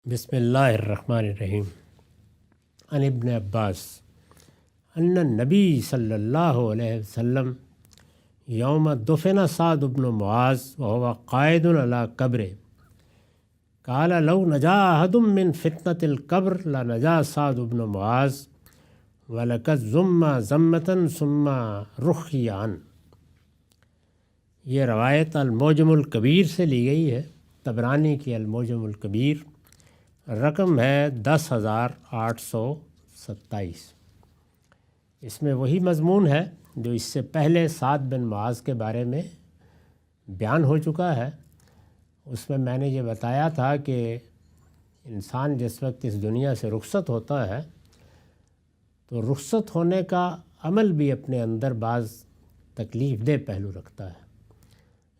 بسم اللہ الرحمن الرحیم عن ابن عباس ان النبی صلی اللہ علیہ وسلم یوم دفن سعد بن معاذ وهو قائد علی قبر قال لو نجا احد من فتنة القبر لنجا سعد بن معاذ ولقد ضم ضمة ثم رخی عنہ۔ یہ روایت المعجم الکبیر سے لی گئی ہے، طبرانی کی المعجم الکبیر، رقم ہے 10,827۔ اس میں وہی مضمون ہے جو اس سے پہلے سعد بن معاذ کے بارے میں بیان ہو چکا ہے۔ اس میں میں نے یہ بتایا تھا کہ انسان جس وقت اس دنیا سے رخصت ہوتا ہے تو رخصت ہونے کا عمل بھی اپنے اندر بعض تکلیف دہ پہلو رکھتا ہے۔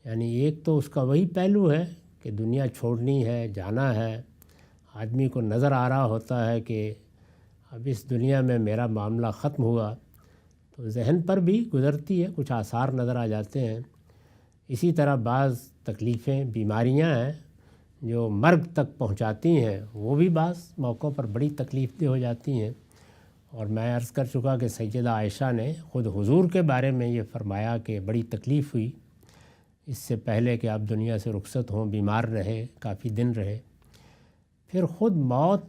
یعنی ایک تو اس کا وہی پہلو ہے کہ دنیا چھوڑنی ہے، جانا ہے، آدمی کو نظر آ رہا ہوتا ہے کہ اب اس دنیا میں میرا معاملہ ختم ہوا، تو ذہن پر بھی گزرتی ہے، کچھ آثار نظر آ جاتے ہیں۔ اسی طرح بعض تکلیفیں، بیماریاں ہیں جو مرگ تک پہنچاتی ہیں، وہ بھی بعض موقعوں پر بڑی تکلیف دہ ہو جاتی ہیں۔ اور میں عرض کر چکا کہ سیدہ عائشہ نے خود حضور کے بارے میں یہ فرمایا کہ بڑی تکلیف ہوئی اس سے پہلے کہ آپ دنیا سے رخصت ہوں، بیمار رہے، کافی دن رہے۔ پھر خود موت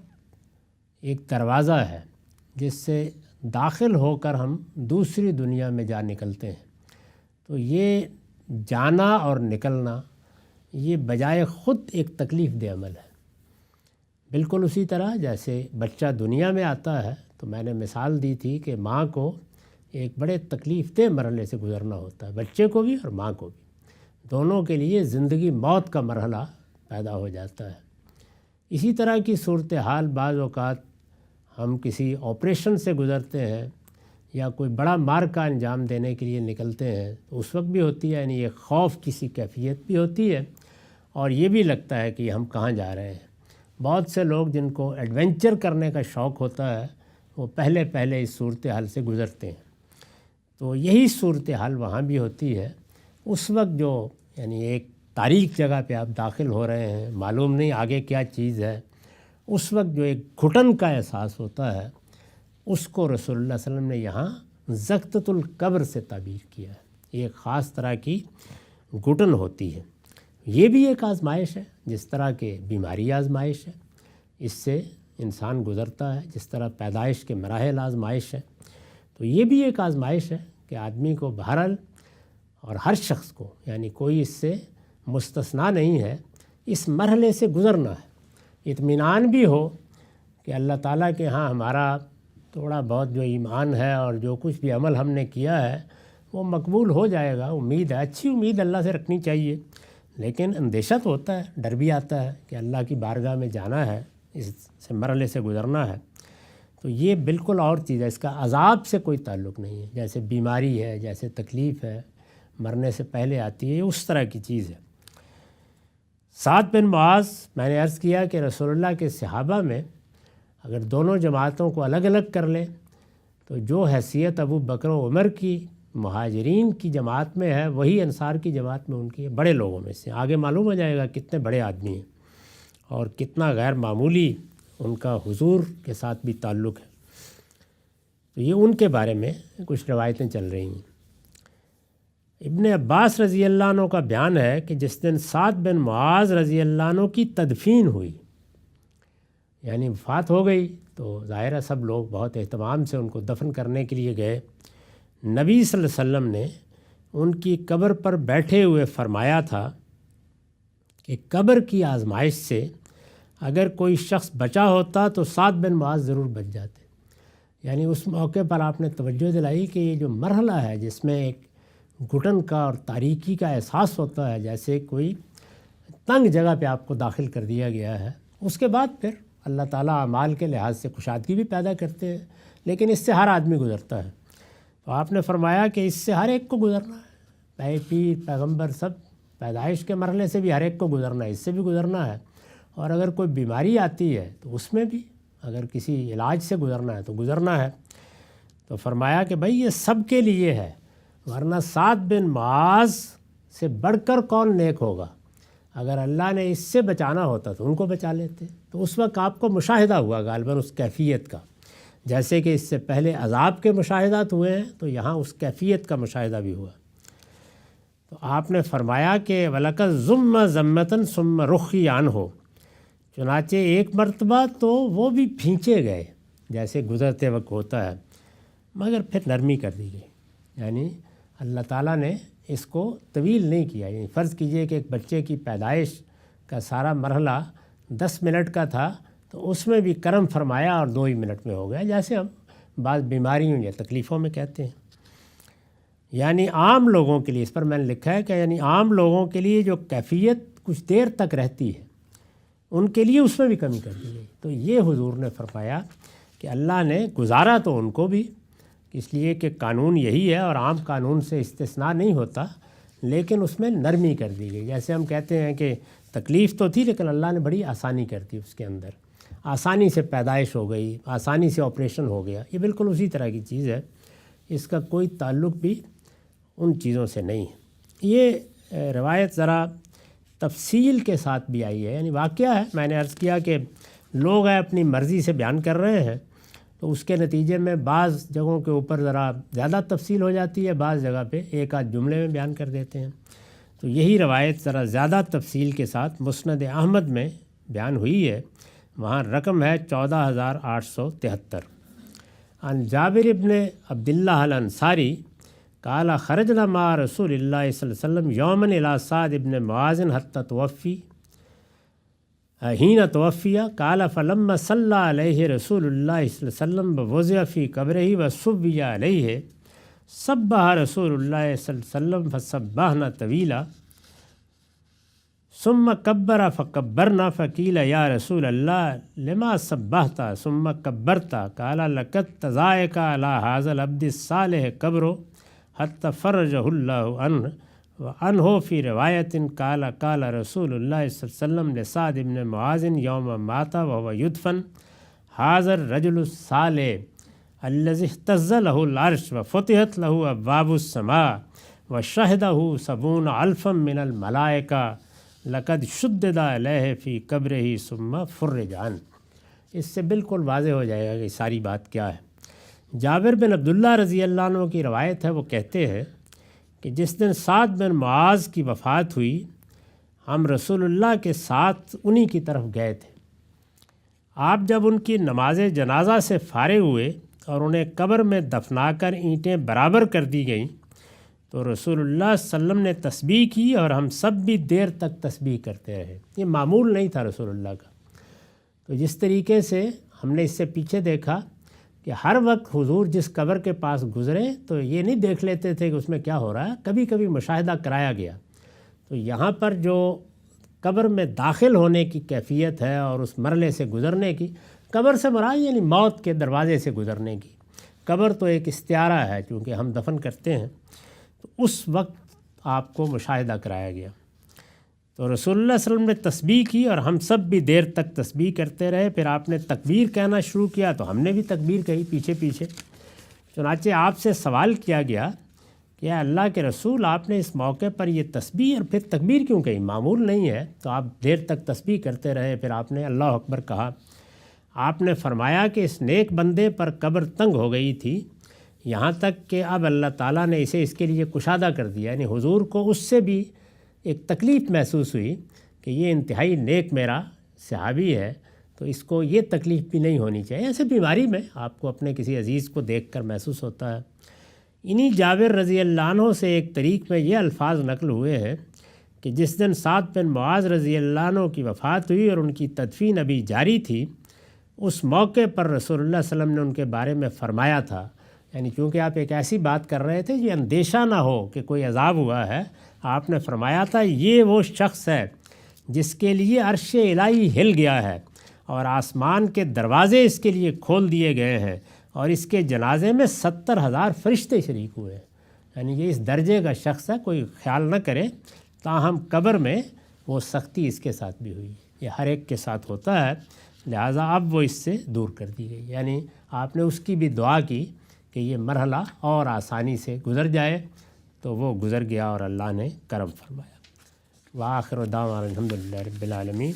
ایک دروازہ ہے جس سے داخل ہو کر ہم دوسری دنیا میں جا نکلتے ہیں۔ تو یہ جانا اور نکلنا یہ بجائے خود ایک تکلیف دہ عمل ہے۔ بالکل اسی طرح جیسے بچہ دنیا میں آتا ہے تو میں نے مثال دی تھی کہ ماں کو ایک بڑے تکلیف دہ مرحلے سے گزرنا ہوتا ہے، بچے کو بھی اور ماں کو بھی، دونوں کے لیے زندگی موت کا مرحلہ پیدا ہو جاتا ہے۔ اسی طرح کی صورتحال بعض اوقات ہم کسی آپریشن سے گزرتے ہیں یا کوئی بڑا مار کا انجام دینے کے لیے نکلتے ہیں تو اس وقت بھی ہوتی ہے، یعنی یہ خوف کسی کیفیت بھی ہوتی ہے اور یہ بھی لگتا ہے کہ ہم کہاں جا رہے ہیں۔ بہت سے لوگ جن کو ایڈونچر کرنے کا شوق ہوتا ہے وہ پہلے اس صورتحال سے گزرتے ہیں۔ تو یہی صورتحال وہاں بھی ہوتی ہے۔ اس وقت جو یعنی ایک تاریک جگہ پہ آپ داخل ہو رہے ہیں، معلوم نہیں آگے کیا چیز ہے، اس وقت جو ایک گھٹن کا احساس ہوتا ہے اس کو رسول اللہ صلی اللہ علیہ وسلم نے یہاں زقتۃ القبر سے تعبیر کیا ہے۔ ایک خاص طرح کی گھٹن ہوتی ہے۔ یہ بھی ایک آزمائش ہے، جس طرح کہ بیماری آزمائش ہے، اس سے انسان گزرتا ہے، جس طرح پیدائش کے مراحل آزمائش ہے، تو یہ بھی ایک آزمائش ہے کہ آدمی کو بہرحال اور ہر شخص کو، یعنی کوئی اس سے مستثنا نہیں ہے، اس مرحلے سے گزرنا ہے۔ اطمینان بھی ہو کہ اللہ تعالیٰ کے ہاں ہمارا تھوڑا بہت جو ایمان ہے اور جو کچھ بھی عمل ہم نے کیا ہے وہ مقبول ہو جائے گا، امید ہے، اچھی امید اللہ سے رکھنی چاہیے، لیکن اندیشہ تو ہوتا ہے، ڈر بھی آتا ہے کہ اللہ کی بارگاہ میں جانا ہے، اس سے مرحلے سے گزرنا ہے۔ تو یہ بالکل اور چیز ہے، اس کا عذاب سے کوئی تعلق نہیں ہے، جیسے بیماری ہے، جیسے تکلیف ہے، مرنے سے پہلے آتی ہے، یہ اس طرح کی چیز ہے۔ سعد بن معاذ، میں نے عرض کیا کہ رسول اللہ کے صحابہ میں اگر دونوں جماعتوں کو الگ الگ کر لیں تو جو حیثیت ابو بکر و عمر کی مہاجرین کی جماعت میں ہے وہی انصار کی جماعت میں ان کی ہے، بڑے لوگوں میں سے۔ آگے معلوم ہو جائے گا کتنے بڑے آدمی ہیں اور کتنا غیر معمولی ان کا حضور کے ساتھ بھی تعلق ہے۔ تو یہ ان کے بارے میں کچھ روایتیں چل رہی ہیں۔ ابن عباس رضی اللہ عنہ کا بیان ہے کہ جس دن سعد بن معاذ رضی اللہ عنہ کی تدفین ہوئی، یعنی وفات ہو گئی، تو ظاہر ہے سب لوگ بہت اہتمام سے ان کو دفن کرنے کے لیے گئے۔ نبی صلی اللہ علیہ وسلم نے ان کی قبر پر بیٹھے ہوئے فرمایا تھا کہ قبر کی آزمائش سے اگر کوئی شخص بچا ہوتا تو سعد بن معاذ ضرور بچ جاتے۔ یعنی اس موقع پر آپ نے توجہ دلائی کہ یہ جو مرحلہ ہے جس میں ایک گھٹن کا اور تاریکی کا احساس ہوتا ہے، جیسے کوئی تنگ جگہ پہ آپ کو داخل کر دیا گیا ہے، اس کے بعد پھر اللہ تعالیٰ اعمال کے لحاظ سے کشادگی بھی پیدا کرتے ہیں، لیکن اس سے ہر آدمی گزرتا ہے۔ تو آپ نے فرمایا کہ اس سے ہر ایک کو گزرنا ہے، پیر پیغمبر سب، پیدائش کے مرحلے سے بھی ہر ایک کو گزرنا ہے، اس سے بھی گزرنا ہے، اور اگر کوئی بیماری آتی ہے تو اس میں بھی اگر کسی علاج سے گزرنا ہے تو گزرنا ہے۔ تو فرمایا کہ بھائی یہ سب کے لیے ہے، ورنہ سعد بن معاذ سے بڑھ کر کون نیک ہوگا؟ اگر اللہ نے اس سے بچانا ہوتا تو ان کو بچا لیتے۔ تو اس وقت آپ کو مشاہدہ ہوا غالباً اس کیفیت کا، جیسے کہ اس سے پہلے عذاب کے مشاہدات ہوئے ہیں، تو یہاں اس کیفیت کا مشاہدہ بھی ہوا۔ تو آپ نے فرمایا کہ وَلَقَدْ ذُمَّ ذَمَّةً ثُمَّ رُخِّ عَنْهُ، چنانچہ ایک مرتبہ تو وہ بھی پھینچے گئے جیسے گزرتے وقت ہوتا ہے، مگر پھر نرمی کر دی گئی۔ یعنی اللہ تعالیٰ نے اس کو طویل نہیں کیا۔ یعنی فرض کیجئے کہ ایک بچے کی پیدائش کا سارا مرحلہ 10 منٹ کا تھا، تو اس میں بھی کرم فرمایا اور 2 ہی منٹ میں ہو گیا، جیسے ہم بعض بیماریوں یا تکلیفوں میں کہتے ہیں۔ یعنی عام لوگوں کے لیے، اس پر میں نے لکھا ہے کہ یعنی عام لوگوں کے لیے جو کیفیت کچھ دیر تک رہتی ہے، ان کے لیے اس میں بھی کمی کر دی گئی۔ تو یہ حضور نے فرمایا کہ اللہ نے گزارا تو ان کو بھی، اس لیے کہ قانون یہی ہے اور عام قانون سے استثناء نہیں ہوتا، لیکن اس میں نرمی کر دی گئی۔ جیسے ہم کہتے ہیں کہ تکلیف تو تھی لیکن اللہ نے بڑی آسانی کر دی اس کے اندر، آسانی سے پیدائش ہو گئی، آسانی سے آپریشن ہو گیا۔ یہ بالکل اسی طرح کی چیز ہے، اس کا کوئی تعلق بھی ان چیزوں سے نہیں ہے۔ یہ روایت ذرا تفصیل کے ساتھ بھی آئی ہے، یعنی واقعہ ہے، میں نے عرض کیا کہ لوگ اپنی مرضی سے بیان کر رہے ہیں، تو اس کے نتیجے میں بعض جگہوں کے اوپر ذرا زیادہ تفصیل ہو جاتی ہے، بعض جگہ پہ ایک آدھ جملے میں بیان کر دیتے ہیں۔ تو یہی روایت ذرا زیادہ تفصیل کے ساتھ مسند احمد میں بیان ہوئی ہے، وہاں رقم ہے 14,873۔ عن جابر ابن عبداللہ الانصاری قال خرجنا مع رسول اللہ صلی اللہ علیہ وسلم یوما الی سعد ابن معاذ حتی توفی حین توفی قال فلما صلی علیہ رسول اللہ صلی اللہ علیہ وسلم ووضع فی قبرہ وصبی علیہ صبح رسول اللہ صلی اللہ علیہ وسلم فصبحنا طویلا ثم کبر فکبرنا فقیل یا رسول اللہ لما صبحت ثم کبرت قال لقد تضايق على هذا العبد الصالح قبره حتى فرجه الله عنه وعنه في رواية قال رسول الله صلى الله عليه وسلم لسعد بن معاذ يوم مات وهو يدفن هذا الرجل الصالح الذي اهتز له العرش وفتحت له أبواب السماء وشهده 70,000 من الملائكة لقد شدد عليه في قبره ثم فرج عنه۔ اس سے بالکل واضح ہو جائے گا کہ ساری بات کیا ہے۔ جابر بن عبداللہ رضی اللہ عنہ کی روایت ہے، وہ کہتے ہیں کہ جس دن سعد بن معاذ کی وفات ہوئی، ہم رسول اللہ کے ساتھ انہی کی طرف گئے تھے۔ آپ جب ان کی نماز جنازہ سے فارغ ہوئے اور انہیں قبر میں دفنا کر اینٹیں برابر کر دی گئیں، تو رسول اللہ صلی اللہ علیہ وسلم نے تسبیح کی اور ہم سب بھی دیر تک تسبیح کرتے رہے۔ یہ معمول نہیں تھا رسول اللہ کا۔ تو جس طریقے سے ہم نے اس سے پیچھے دیکھا کہ ہر وقت حضور جس قبر کے پاس گزرے تو یہ نہیں دیکھ لیتے تھے کہ اس میں کیا ہو رہا ہے، کبھی کبھی مشاہدہ کرایا گیا۔ تو یہاں پر جو قبر میں داخل ہونے کی کیفیت ہے اور اس مرحلے سے گزرنے کی، قبر سے مراد یعنی موت کے دروازے سے گزرنے کی، قبر تو ایک استعارہ ہے کیونکہ ہم دفن کرتے ہیں، تو اس وقت آپ کو مشاہدہ کرایا گیا۔ تو رسول اللہ صلی اللہ علیہ وسلم نے تسبیح کی اور ہم سب بھی دیر تک تسبیح کرتے رہے۔ پھر آپ نے تکبیر کہنا شروع کیا تو ہم نے بھی تکبیر کہی پیچھے پیچھے۔ چنانچہ آپ سے سوال کیا گیا کہ اللہ کے رسول، آپ نے اس موقع پر یہ تسبیح اور پھر تکبیر کیوں کہی؟ معمول نہیں ہے۔ تو آپ دیر تک تسبیح کرتے رہے، پھر آپ نے اللہ اکبر کہا۔ آپ نے فرمایا کہ اس نیک بندے پر قبر تنگ ہو گئی تھی، یہاں تک کہ اب اللہ تعالیٰ نے اسے اس کے لیے کشادہ کر دیا۔ یعنی حضور کو اس سے بھی ایک تکلیف محسوس ہوئی کہ یہ انتہائی نیک میرا صحابی ہے، تو اس کو یہ تکلیف بھی نہیں ہونی چاہیے۔ ایسے بیماری میں آپ کو اپنے کسی عزیز کو دیکھ کر محسوس ہوتا ہے۔ انہی جابر رضی اللہ عنہ سے ایک طریق میں یہ الفاظ نقل ہوئے ہیں کہ جس دن سعد بن معاذ رضی اللہ عنہ کی وفات ہوئی اور ان کی تدفین ابھی جاری تھی، اس موقع پر رسول اللہ صلی اللہ علیہ وسلم نے ان کے بارے میں فرمایا تھا، یعنی چونکہ آپ ایک ایسی بات کر رہے تھے یہ اندیشہ نہ ہو کہ کوئی عذاب ہوا ہے، آپ نے فرمایا تھا یہ وہ شخص ہے جس کے لیے عرش الہی ہل گیا ہے اور آسمان کے دروازے اس کے لیے کھول دیے گئے ہیں اور اس کے جنازے میں 70,000 فرشتے شریک ہوئے ہیں۔ یعنی یہ اس درجے کا شخص ہے، کوئی خیال نہ کرے۔ تاہم قبر میں وہ سختی اس کے ساتھ بھی ہوئی، یہ ہر ایک کے ساتھ ہوتا ہے، لہٰذا اب وہ اس سے دور کر دی گئی۔ یعنی آپ نے اس کی بھی دعا کی کہ یہ مرحلہ اور آسانی سے گزر جائے، تو وہ گزر گیا اور اللہ نے کرم فرمایا۔ وآخر دعوانا الحمدللہ رب العالمین.